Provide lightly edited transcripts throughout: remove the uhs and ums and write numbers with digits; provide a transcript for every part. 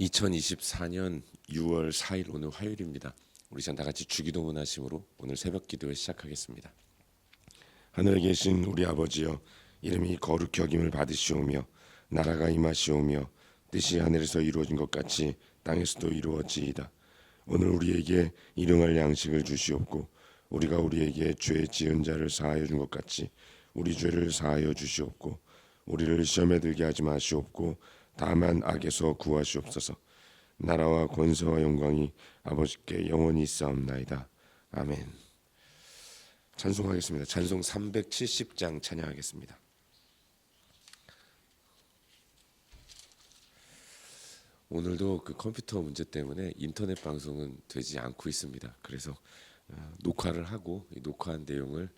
2024년 6월 4일 오늘 화요일입니다. 우리 다 같이 주기도문 하심으로 오늘 새벽 기도를 시작하겠습니다. 하늘에 계신 우리 아버지여, 이름이 거룩히 여김을 받으시오며 나라가 임하시오며 뜻이 하늘에서 이루어진 것 같이 땅에서도 이루어지이다. 오늘 우리에게 일용할 양식을 주시옵고 우리가 우리에게 죄 지은 자를 사하여 준 것 같이 우리 죄를 사하여 주시옵고 우리를 시험에 들게 하지 마시옵고 다만 악에서 구하시옵소서. 나라와 권세와 영광이 아버지께 영원히 있사옵나이다. 아멘. 찬송하겠습니다. 찬송 370장 찬양하겠습니다. 오늘도 그 컴퓨터 문제 때문에 인터넷 방송은 되지 않고 있습니다. 그래서 녹화를 하고 이 녹화한 내용을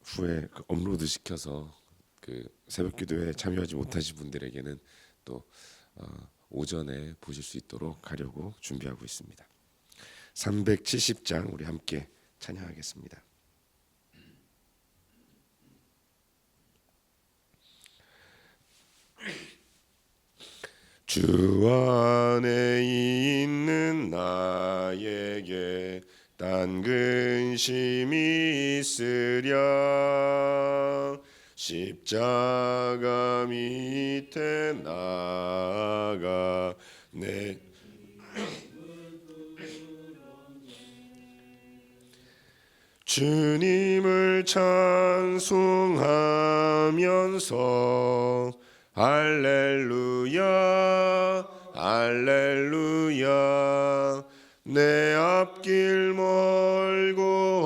후에 업로드 시켜서 그 새벽 기도에 참여하지 못하신 분들에게는 또 오전에 보실 수 있도록 하려고 준비하고 있습니다. 370장 우리 함께 찬양하겠습니다. 주 안에 있는 나에게 딴 근심이 있으랴. 십자가 밑에 나아가 내 주님을 찬송하면서 할렐루야 할렐루야. 내 앞길 멀고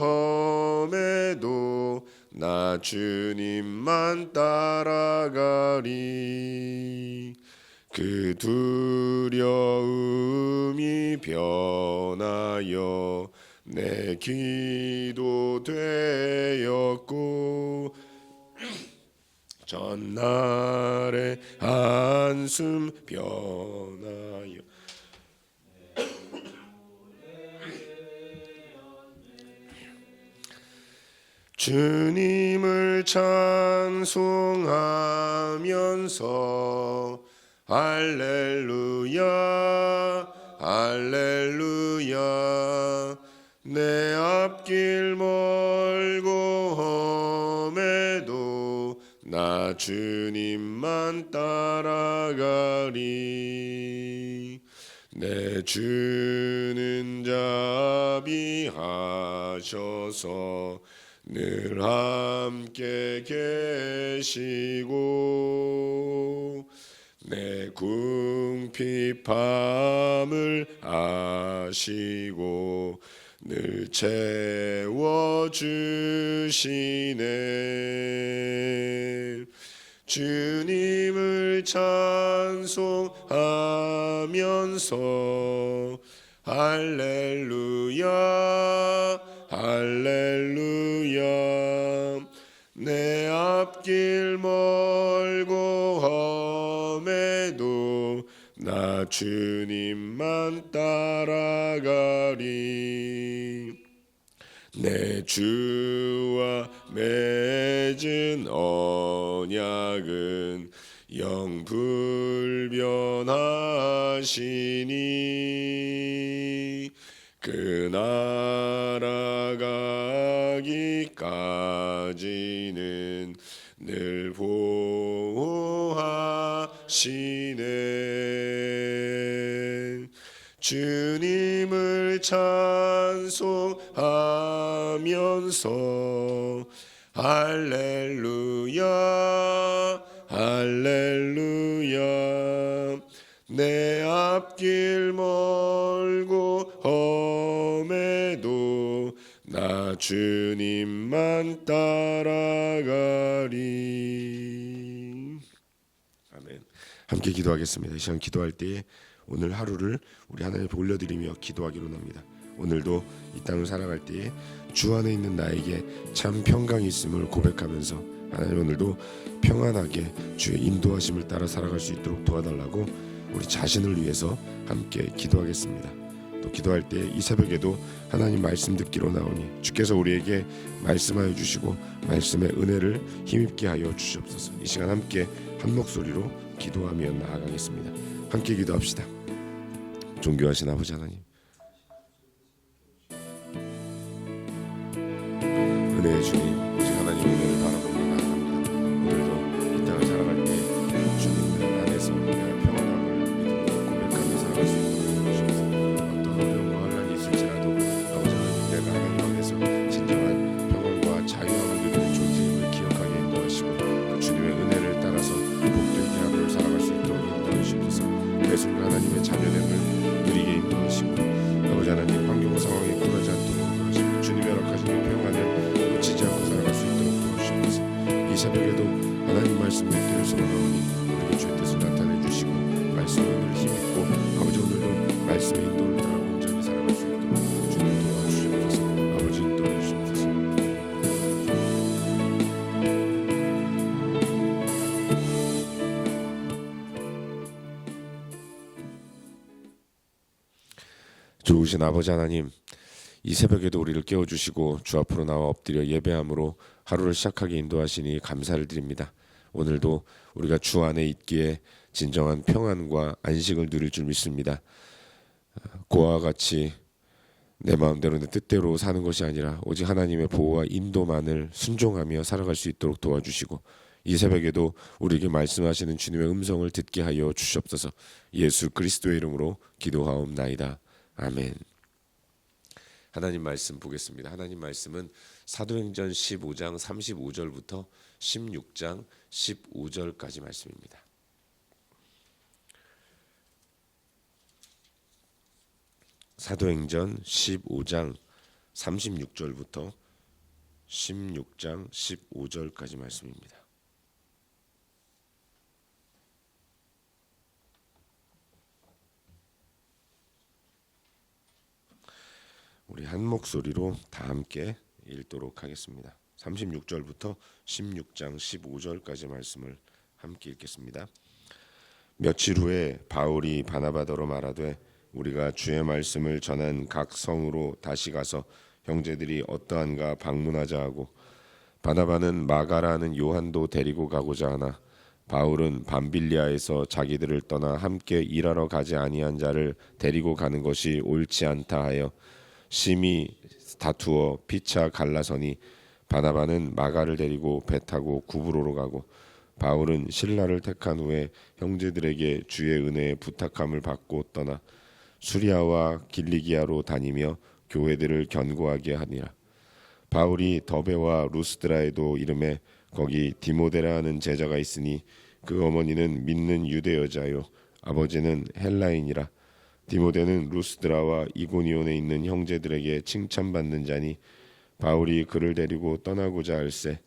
험해도 나 주님만 따라가리. 그 두려움이 변하여 내 기도 되었고 전날의 한숨 변하여 주님을 찬송하면서 할렐루야 할렐루야. 내 앞길 멀고 험해도 나 주님만 따라가리. 내 주는 자비하셔서 늘 함께 계시고 내 궁핍함을 아시고 늘 채워주시네. 주님을 찬송하면서 할렐루야 할렐루야. 내 앞길 멀고 험해도 나 주님만 따라가리. 내 주와 맺은 언약은 영불변하시니 그 날아가기까지는 늘 보호하시네. 주님을 찬송하면서 할렐루야 할렐루야. 내 앞길 멀고 험해도 나 주님만 따라가리. 아멘. 함께 기도하겠습니다. 이 시간 기도할 때에 오늘 하루를 우리 하나님 앞에 올려드리며 기도하기로 합니다. 오늘도 이 땅을 살아갈 때에 주 안에 있는 나에게 참 평강이 있음을 고백하면서 하나님 오늘도 평안하게 주의 인도하심을 따라 살아갈 수 있도록 도와달라고 우리 자신을 위해서 함께 기도하겠습니다. 또 기도할 때 이 새벽에도 하나님 말씀 듣기로 나오니 주께서 우리에게 말씀하여 주시고 말씀의 은혜를 힘입게 하여 주시옵소서. 이 시간 함께 한 목소리로 기도하며 나아가겠습니다. 함께 기도합시다. 존귀하신 아버지 하나님, 은혜의 주님, 오직 하나님의 은혜를 바라보며 나아갑니다. 오늘도 이 땅을 살아갈 때 주님 안에서 내가 평안함을 믿음으로 고백하며 살아갈 수 있도록 해주셔서 어떤 어려움과 환난이 있을지라도 아버지 하나님, 내가 하나님 안에서 진정한 평안과 자유함을 누리는 존재임을 기억하게 인도하시고 그 주님의 은혜를 따라서 복되게 하루를 살아갈 수 있도록 인도해 주셔서 매 순간 하나님의 자녀됨을 누리게 인도하시고 아버지 하나님, 환경과 상황에 굴하지 않도록 인도하시고 주님의 허락하시는 평안을 놓치지 않고 살아갈 수 있도록 도와주시옵소서. 이 새벽에도 하나님 말씀 몇 개를 나오니 우리에게 주의 뜻을 나타내 주시고 말씀을 힘입고 아버지 오늘도 말씀의 인도를 따라 온전히 살아갈 수 있도록 주님 도와주시옵소서. 아버지 인도해 주시옵소서. 좋으신 아버지 하나님, 이 새벽에도 우리를 깨워주시고 주 앞으로 나와 엎드려 예배함으로 하루를 시작하게 인도하시니 감사를 드립니다. 오늘도 우리가 주 안에 있기에 진정한 평안과 안식을 누릴 줄 믿습니다. 고아와 같이 내 마음대로 내 뜻대로 사는 것이 아니라 오직 하나님의 보호와 인도만을 순종하며 살아갈 수 있도록 도와주시고 이 새벽에도 우리에게 말씀하시는 주님의 음성을 듣게 하여 주시옵소서. 예수 그리스도의 이름으로 기도하옵나이다. 아멘. 하나님 말씀 보겠습니다. 하나님 말씀은 사도행전 15장 35절부터 16장 15절까지 말씀입니다. 사도행전 15장 36절부터 16장 15절까지 말씀입니다. 우리 한 목소리로 다 함께 읽도록 하겠습니다. 36절부터 16장 15절까지 말씀을 함께 읽겠습니다. 며칠 후에 바울이 바나바더러 말하되 우리가 주의 말씀을 전한 각 성으로 다시 가서 형제들이 어떠한가 방문하자 하고 바나바는 마가라는 요한도 데리고 가고자 하나 바울은 밤빌리아에서 자기들을 떠나 함께 일하러 가지 아니한 자를 데리고 가는 것이 옳지 않다 하여 심히 다투어 피차 갈라서니 바나바는 마가를 데리고 배 타고 구브로로 가고 바울은 실라를 택한 후에 형제들에게 주의 은혜에 부탁함을 받고 떠나 수리아와 길리기아로 다니며 교회들을 견고하게 하니라. 바울이 더베와 루스드라에도 이름에 거기 디모데라 하는 제자가 있으니 그 어머니는 믿는 유대 여자요 아버지는 헬라인이라. 디모데는 루스드라와 이고니온에 있는 형제들에게 칭찬받는 자니 바울이 그를 데리고 떠나고자 할새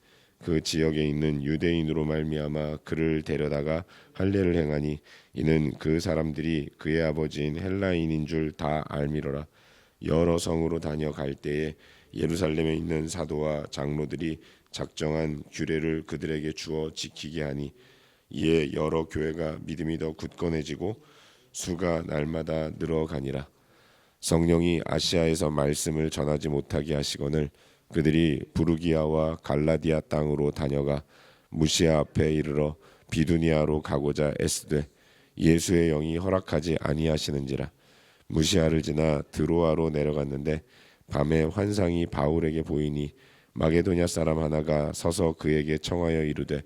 그 지역에 있는 유대인으로 말미암아 그를 데려다가 할례를 행하니 이는 그 사람들이 그의 아버지인 헬라인인 줄 다 알미러라. 여러 성으로 다녀갈 때에 예루살렘에 있는 사도와 장로들이 작정한 규례를 그들에게 주어 지키게 하니 이에 여러 교회가 믿음이 더 굳건해지고 수가 날마다 늘어가니라. 성령이 아시아에서 말씀을 전하지 못하게 하시거늘 그들이 부르기아와 갈라디아 땅으로 다녀가 무시아 앞에 이르러 비두니아로 가고자 애쓰되 예수의 영이 허락하지 아니하시는지라. 무시아를 지나 드로아로 내려갔는데 밤에 환상이 바울에게 보이니 마게도냐 사람 하나가 서서 그에게 청하여 이르되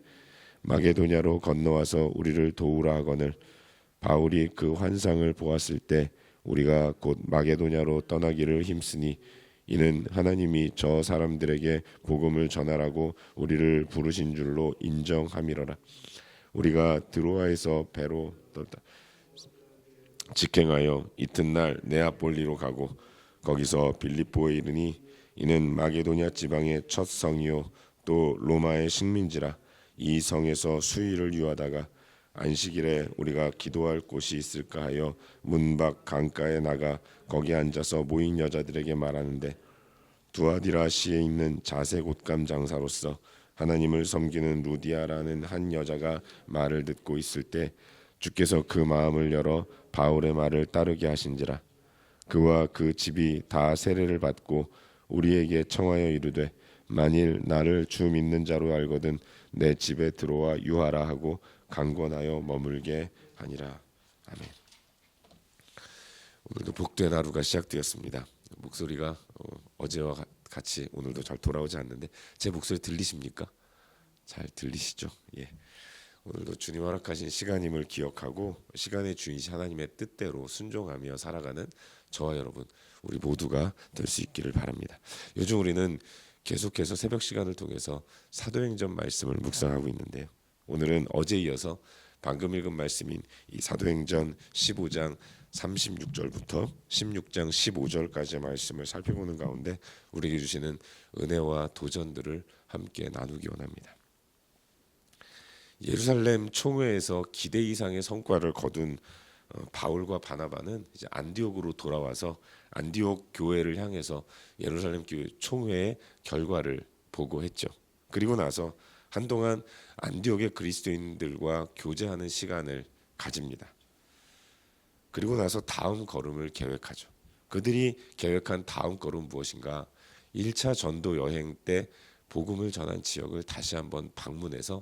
마게도냐로 건너와서 우리를 도우라 하거늘 바울이 그 환상을 보았을 때 우리가 곧 마게도냐로 떠나기를 힘쓰니 이는 하나님이 저 사람들에게 복음을 전하라고 우리를 부르신 줄로 인정함이로라. 우리가 드로아에서 배로 직행하여 이튿날 네아폴리로 가고 거기서 빌립보에 이르니 이는 마게도냐 지방의 첫 성이요 또 로마의 식민지라. 이 성에서 수일을 유하다가 안식일에 우리가 기도할 곳이 있을까 하여 문 밖 강가에 나가 거기 앉아서 모인 여자들에게 말하는데 두아디라시에 있는 자색 옷감 장사로서 하나님을 섬기는 루디아라는 한 여자가 말을 듣고 있을 때 주께서 그 마음을 열어 바울의 말을 따르게 하신지라. 그와 그 집이 다 세례를 받고 우리에게 청하여 이르되 만일 나를 주 믿는 자로 알거든 내 집에 들어와 유하라 하고 강권하여 머물게 하니라. 아멘. 오늘도 복된 하루가 시작되었습니다. 목소리가 어제와 같이 오늘도 잘 돌아오지 않는데 제 목소리 들리십니까? 잘 들리시죠? 예. 오늘도 주님 허락하신 시간임을 기억하고 시간의 주인이신 하나님의 뜻대로 순종하며 살아가는 저와 여러분 우리 모두가 될 수 있기를 바랍니다. 요즘 우리는 계속해서 새벽 시간을 통해서 사도행전 말씀을 묵상하고 있는데요. 오늘은 어제 이어서 방금 읽은 말씀인 이 사도행전 15장 36절부터 16장 15절까지의 말씀을 살펴보는 가운데 우리에게 주시는 은혜와 도전들을 함께 나누기 원합니다. 예루살렘 총회에서 기대 이상의 성과를 거둔 바울과 바나바는 이제 안디옥으로 돌아와서 안디옥 교회를 향해서 예루살렘 교회 총회의 결과를 보고했죠. 그리고 나서 한동안 안디옥의 그리스도인들과 교제하는 시간을 가집니다. 그리고 나서 다음 걸음을 계획하죠. 그들이 계획한 다음 걸음 무엇인가? 1차 전도 여행 때 복음을 전한 지역을 다시 한번 방문해서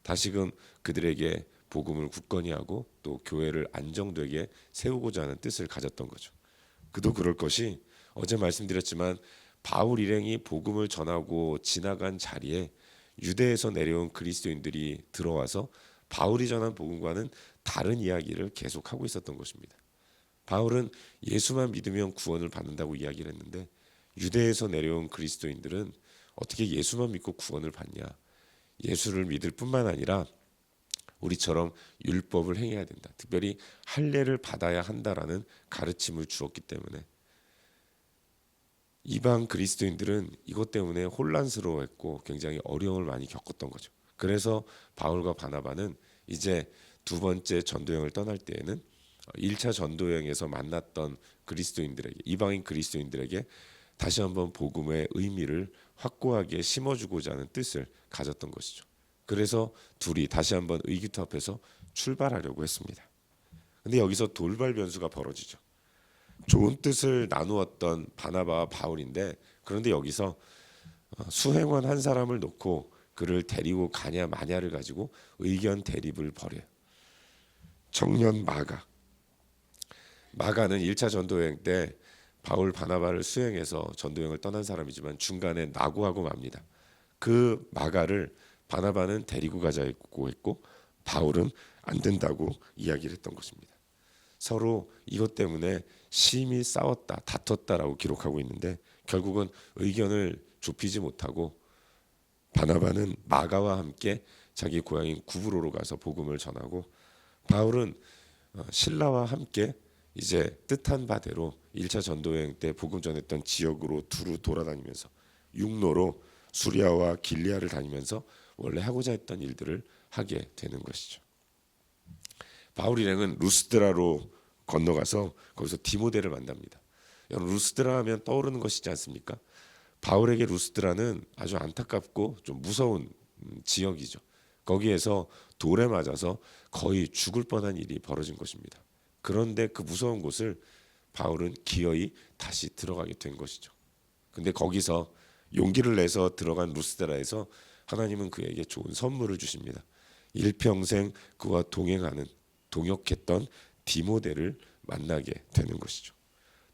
다시금 그들에게 복음을 굳건히 하고 또 교회를 안정되게 세우고자 하는 뜻을 가졌던 거죠. 그도 그럴 것이 어제 말씀드렸지만 바울 일행이 복음을 전하고 지나간 자리에 유대에서 내려온 그리스도인들이 들어와서 바울이 전한 복음과는 다른 이야기를 계속하고 있었던 것입니다. 바울은 예수만 믿으면 구원을 받는다고 이야기를 했는데 유대에서 내려온 그리스도인들은 어떻게 예수만 믿고 구원을 받냐? 예수를 믿을 뿐만 아니라 우리처럼 율법을 행해야 된다. 특별히 할례를 받아야 한다라는 가르침을 주었기 때문에 이방 그리스도인들은 이것 때문에 혼란스러워했고 굉장히 어려움을 많이 겪었던 거죠. 그래서 바울과 바나바는 이제 두 번째 전도여행을 떠날 때에는 1차 전도여행에서 만났던 그리스도인들에게 이방인 그리스도인들에게 다시 한번 복음의 의미를 확고하게 심어주고자 하는 뜻을 가졌던 것이죠. 그래서 둘이 다시 한번 의기투합해서 출발하려고 했습니다. 근데 여기서 돌발 변수가 벌어지죠. 좋은 뜻을 나누었던 바나바와 바울인데 그런데 여기서 수행원 한 사람을 놓고 그를 데리고 가냐 마냐를 가지고 의견 대립을 벌여요. 청년 마가는 1차 전도여행 때 바울 바나바를 수행해서 전도여행을 떠난 사람이지만 중간에 낙오하고 맙니다. 그 마가를 바나바는 데리고 가자고 했고 바울은 안 된다고 이야기를 했던 것입니다. 서로 이것 때문에 심히 싸웠다, 다퉜다라고 기록하고 있는데 결국은 의견을 좁히지 못하고 바나바는 마가와 함께 자기 고향인 구브로로 가서 복음을 전하고 바울은 신라와 함께 이제 뜻한 바대로 1차 전도여행 때 복음 전했던 지역으로 두루 돌아다니면서 육로로 수리아와 길리아를 다니면서 원래 하고자 했던 일들을 하게 되는 것이죠. 바울 일행은 루스드라로 건너가서 거기서 디모데를 만납니다. 여러분 루스드라 하면 떠오르는 것이지 않습니까? 바울에게 루스드라는 아주 안타깝고 좀 무서운 지역이죠. 거기에서 돌에 맞아서 거의 죽을 뻔한 일이 벌어진 것입니다. 그런데 그 무서운 곳을 바울은 기어이 다시 들어가게 된 것이죠. 근데 거기서 용기를 내서 들어간 루스드라에서 하나님은 그에게 좋은 선물을 주십니다. 일평생 그와 동역했던 디모데를 만나게 되는 것이죠.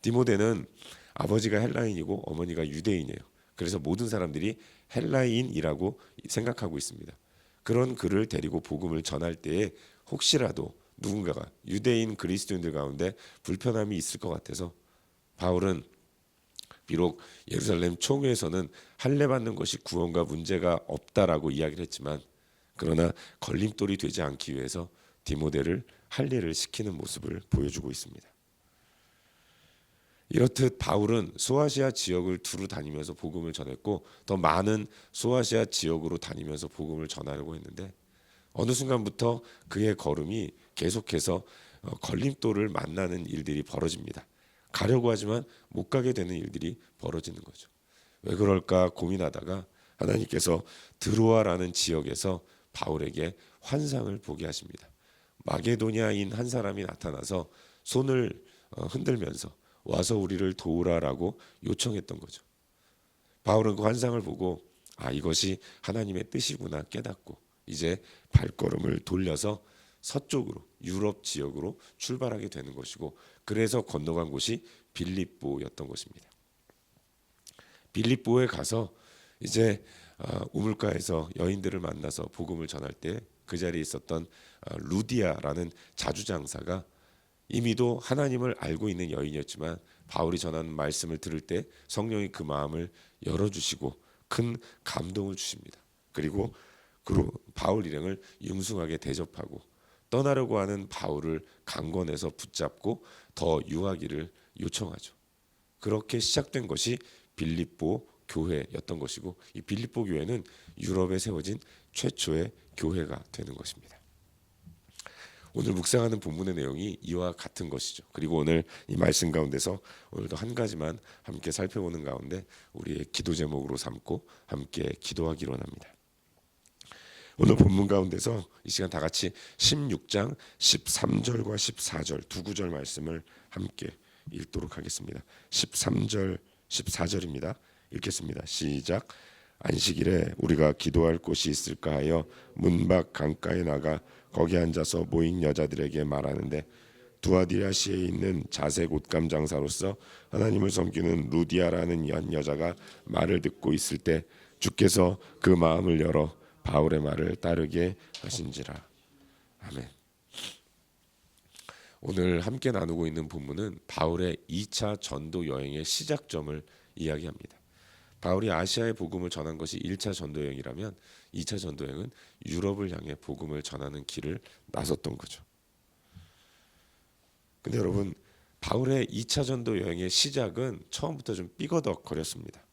디모데는 아버지가 헬라인이고 어머니가 유대인이에요. 그래서 모든 사람들이 헬라인이라고 생각하고 있습니다. 그런 그를 데리고 복음을 전할 때에 혹시라도 누군가가 유대인 그리스도인들 가운데 불편함이 있을 것 같아서 바울은 비록 예루살렘 총회에서는 할례 받는 것이 구원과 문제가 없다라고 이야기를 했지만 그러나 걸림돌이 되지 않기 위해서 디모데를 할례를 시키는 모습을 보여주고 있습니다. 이렇듯 바울은 소아시아 지역을 두루 다니면서 복음을 전했고 더 많은 소아시아 지역으로 다니면서 복음을 전하려고 했는데 어느 순간부터 그의 걸음이 계속해서 걸림돌을 만나는 일들이 벌어집니다. 가려고 하지만 못 가게 되는 일들이 벌어지는 거죠. 왜 그럴까 고민하다가 하나님께서 드로아라는 지역에서 바울에게 환상을 보게 하십니다. 마게도냐인 한 사람이 나타나서 손을 흔들면서 와서 우리를 도우라라고 요청했던 거죠. 바울은 그 환상을 보고 이것이 하나님의 뜻이구나 깨닫고 이제 발걸음을 돌려서 서쪽으로 유럽 지역으로 출발하게 되는 것이고, 그래서 건너간 곳이 빌립보였던 것입니다. 빌립보에 가서 이제 우물가에서 여인들을 만나서 복음을 전할 때 그 자리에 있었던 루디아라는 자주장사가 이미도 하나님을 알고 있는 여인이었지만 바울이 전하는 말씀을 들을 때 성령이 그 마음을 열어주시고 큰 감동을 주십니다. 그리고 바울 일행을 융숭하게 대접하고 떠나려고 하는 바울을 강권해서 붙잡고 더 유하기를 요청하죠. 그렇게 시작된 것이 빌립보 교회였던 것이고, 이 빌립보 교회는 유럽에 세워진 최초의 교회가 되는 것입니다. 오늘 묵상하는 본문의 내용이 이와 같은 것이죠. 그리고 오늘 이 말씀 가운데서 오늘도 한 가지만 함께 살펴보는 가운데 우리의 기도 제목으로 삼고 함께 기도하기로 합니다. 오늘 본문 가운데서 이 시간 다 같이 16장 13절과 14절 두 구절 말씀을 함께 읽도록 하겠습니다. 13절 14절입니다. 읽겠습니다. 시작. 안식일에 우리가 기도할 곳이 있을까 하여 문 밖 강가에 나가 거기 앉아서 모인 여자들에게 말하는데, 두아디라시에 있는 자색 옷감 장사로서 하나님을 섬기는 루디아라는 한 여자가 말을 듣고 있을 때 주께서 그 마음을 열어 바울의 말을 따르게 하신지라. 아멘. 오늘 함께 나누고 있는 본문은 바울의 2차 전도 여행의 시작점을 이야기합니다. 바울이 아시아의 복음을 전한 것이 1차 전도 여행이라면 2차 전도 여행은 유럽을 향해 복음을 전하는 길을 나섰던 거죠. 근데 여러분, 바울의 2차 전도 여행의 시작은 처음부터 좀 삐거덕거렸습니다.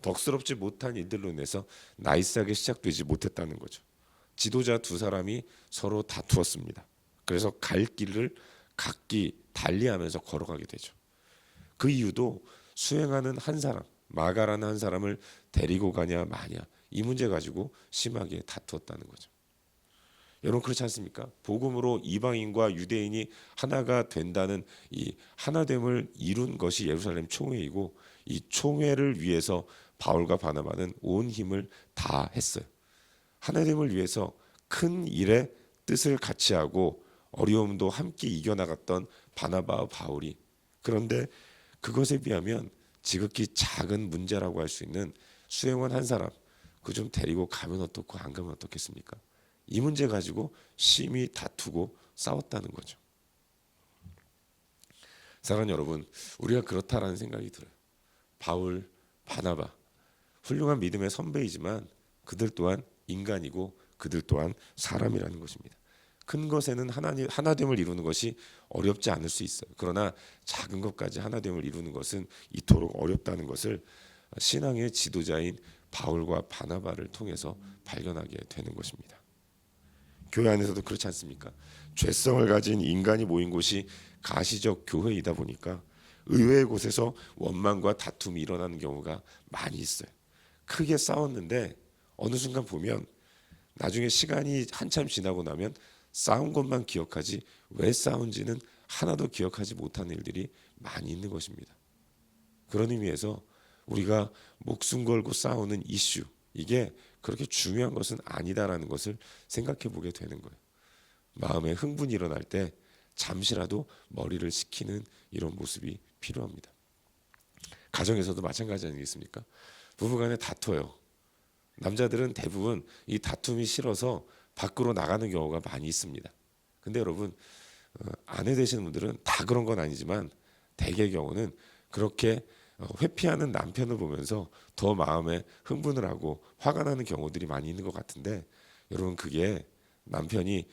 덕스럽지 못한 일들로 인해서 나이스하게 시작되지 못했다는 거죠. 지도자 두 사람이 서로 다투었습니다. 그래서 갈 길을 각기 달리하면서 걸어가게 되죠. 그 이유도 수행하는 한 사람, 마가라는 한 사람을 데리고 가냐 마냐, 이 문제 가지고 심하게 다투었다는 거죠. 여러분, 그렇지 않습니까? 복음으로 이방인과 유대인이 하나가 된다는 이 하나됨을 이룬 것이 예루살렘 총회이고, 이 총회를 위해서 바울과 바나바는 온 힘을 다 했어요. 하나됨을 위해서 큰 일에 뜻을 같이 하고 어려움도 함께 이겨나갔던 바나바와 바울이, 그런데 그것에 비하면 지극히 작은 문제라고 할 수 있는 수행원 한 사람, 그 좀 데리고 가면 어떻고 안 가면 어떻겠습니까? 이 문제 가지고 심히 다투고 싸웠다는 거죠. 사랑하는 여러분, 우리가 그렇다라는 생각이 들어요. 바울, 바나바, 훌륭한 믿음의 선배이지만 그들 또한 인간이고 그들 또한 사람이라는 것입니다. 큰 것에는 하나됨을 이루는 것이 어렵지 않을 수 있어요. 그러나 작은 것까지 하나됨을 이루는 것은 이토록 어렵다는 것을 신앙의 지도자인 바울과 바나바를 통해서 발견하게 되는 것입니다. 교회 안에서도 그렇지 않습니까? 죄성을 가진 인간이 모인 곳이 가시적 교회이다 보니까 의외의 곳에서 원망과 다툼이 일어나는 경우가 많이 있어요. 크게 싸웠는데 어느 순간 보면 나중에 시간이 한참 지나고 나면 싸운 것만 기억하지 왜 싸운지는 하나도 기억하지 못하는 일들이 많이 있는 것입니다. 그런 의미에서 우리가 목숨 걸고 싸우는 이슈, 이게 그렇게 중요한 것은 아니다라는 것을 생각해 보게 되는 거예요. 마음에 흥분이 일어날 때 잠시라도 머리를 식히는 이런 모습이 필요합니다. 가정에서도 마찬가지 아니겠습니까? 부부간에 다퉈요. 남자들은 대부분 이 다툼이 싫어서 밖으로 나가는 경우가 많이 있습니다. 근데 여러분, 아내 되시는 분들은 다 그런 건 아니지만 대개의 경우는 그렇게 회피하는 남편을 보면서 더 마음에 흥분을 하고 화가 나는 경우들이 많이 있는 것 같은데, 여러분, 그게 남편이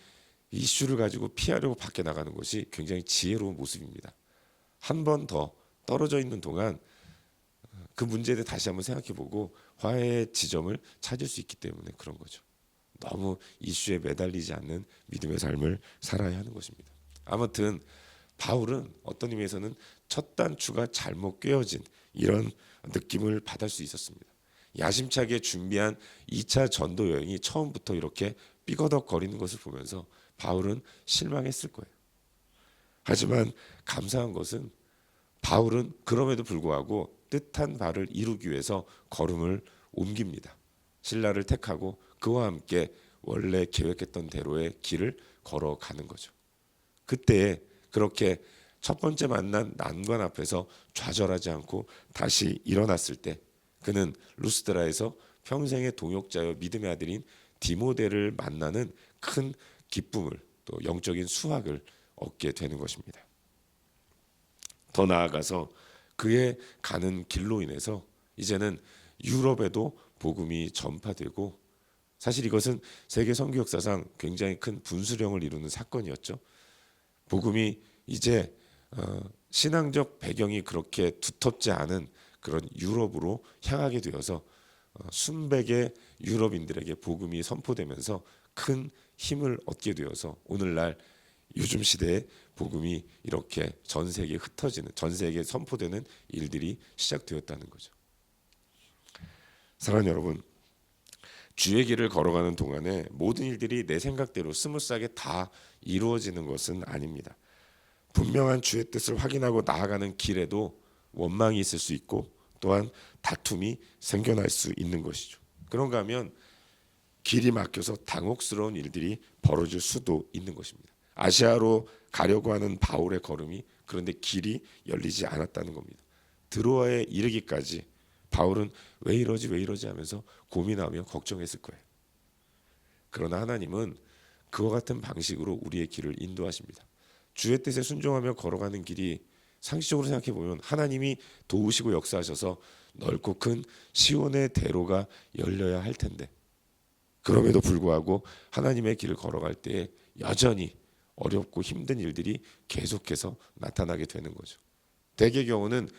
이슈를 가지고 피하려고 밖에 나가는 것이 굉장히 지혜로운 모습입니다. 한 번 더 떨어져 있는 동안 그 문제에 대해 다시 한번 생각해보고 화해의 지점을 찾을 수 있기 때문에 그런 거죠. 너무 이슈에 매달리지 않는 믿음의 삶을 살아야 하는 것입니다. 아무튼 바울은 어떤 의미에서는 첫 단추가 잘못 꿰어진 이런 느낌을 받을 수 있었습니다. 야심차게 준비한 2차 전도 여행이 처음부터 이렇게 삐거덕거리는 것을 보면서 바울은 실망했을 거예요. 하지만 감사한 것은 바울은 그럼에도 불구하고 뜻한 바를 이루기 위해서 걸음을 옮깁니다. 신라를 택하고 그와 함께 원래 계획했던 대로의 길을 걸어가는 거죠. 그때 그렇게 첫 번째 만난 난관 앞에서 좌절하지 않고 다시 일어났을 때 그는 루스드라에서 평생의 동역자여 믿음의 아들인 디모데를 만나는 큰 기쁨을 또 영적인 수확을 얻게 되는 것입니다. 더 나아가서 그의 가는 길로 인해서 이제는 유럽에도 복음이 전파되고, 사실 이것은 세계 선교 역사상 굉장히 큰 분수령을 이루는 사건이었죠. 복음이 이제 신앙적 배경이 그렇게 두텁지 않은 그런 유럽으로 향하게 되어서 순백의 유럽인들에게 복음이 선포되면서 큰 힘을 얻게 되어서 오늘날 요즘 시대에 복음이 이렇게 전 세계에 흩어지는, 전 세계에 선포되는 일들이 시작되었다는 거죠. 사랑하는 여러분, 주의 길을 걸어가는 동안에 모든 일들이 내 생각대로 스무스하게 다 이루어지는 것은 아닙니다. 분명한 주의 뜻을 확인하고 나아가는 길에도 원망이 있을 수 있고 또한 다툼이 생겨날 수 있는 것이죠. 그런가 하면 길이 막혀서 당혹스러운 일들이 벌어질 수도 있는 것입니다. 아시아로 가려고 하는 바울의 걸음이 그런데 길이 열리지 않았다는 겁니다. 드로아에 이르기까지 바울은 왜 이러지 하면서 고민하며 걱정했을 거예요. 그러나 하나님은 그와 같은 방식으로 우리의 길을 인도하십니다. 주의 뜻에 순종하며 걸어가는 길이 상식적으로 생각해 보면 하나님이 도우시고 역사하셔서 넓고 큰 시온의 대로가 열려야 할 텐데, 그럼에도 불구하고 하나님의 길을 걸어갈 때 여전히 어렵고 힘든 일들이 계속해서 나타나게 되는 거죠. 대개의 경우는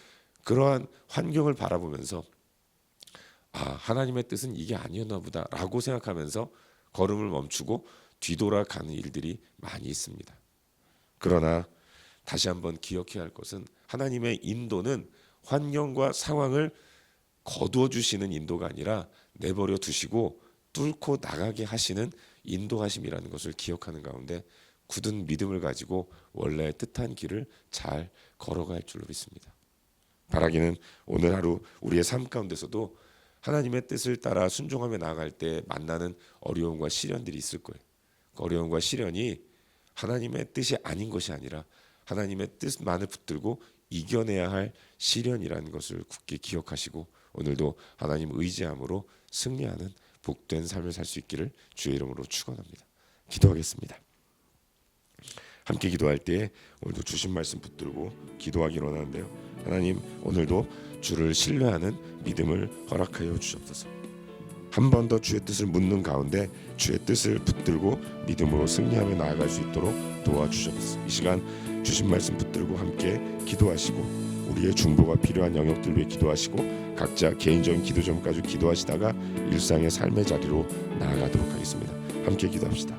그러한 환경을 바라보면서 하나님의 뜻은 이게 아니었나 보다라고 생각하면서 걸음을 멈추고 뒤돌아가는 일들이 많이 있습니다. 그러나 다시 한번 기억해야 할 것은 하나님의 인도는 환경과 상황을 거두어 주시는 인도가 아니라 내버려 두시고 뚫고 나가게 하시는 인도하심이라는 것을 기억하는 가운데 굳은 믿음을 가지고 원래 뜻한 길을 잘 걸어갈 줄로 믿습니다. 바라기는 오늘 하루 우리의 삶 가운데서도 하나님의 뜻을 따라 순종하며 나아갈 때 만나는 어려움과 시련들이 있을 거예요. 그 어려움과 시련이 하나님의 뜻이 아닌 것이 아니라 하나님의 뜻만을 붙들고 이겨내야 할 시련이라는 것을 굳게 기억하시고 오늘도 하나님 의지함으로 승리하는 복된 삶을 살 수 있기를 주의 이름으로 축원합니다. 기도하겠습니다. 함께 기도할 때 오늘도 주신 말씀 붙들고 기도하기로 하는데요. 하나님, 오늘도 주를 신뢰하는 믿음을 허락하여 주옵소서. 한 번 더 주의 뜻을 묻는 가운데 주의 뜻을 붙들고 믿음으로 승리하며 나아갈 수 있도록 도와주옵소서. 이 시간 주신 말씀 붙들고 함께 기도하시고 우리의 중보가 필요한 영역들 위해 기도하시고 각자 개인적인 기도 좀 가지고 기도하시다가 일상의 삶의 자리로 나아가도록 하겠습니다. 함께 기도합시다.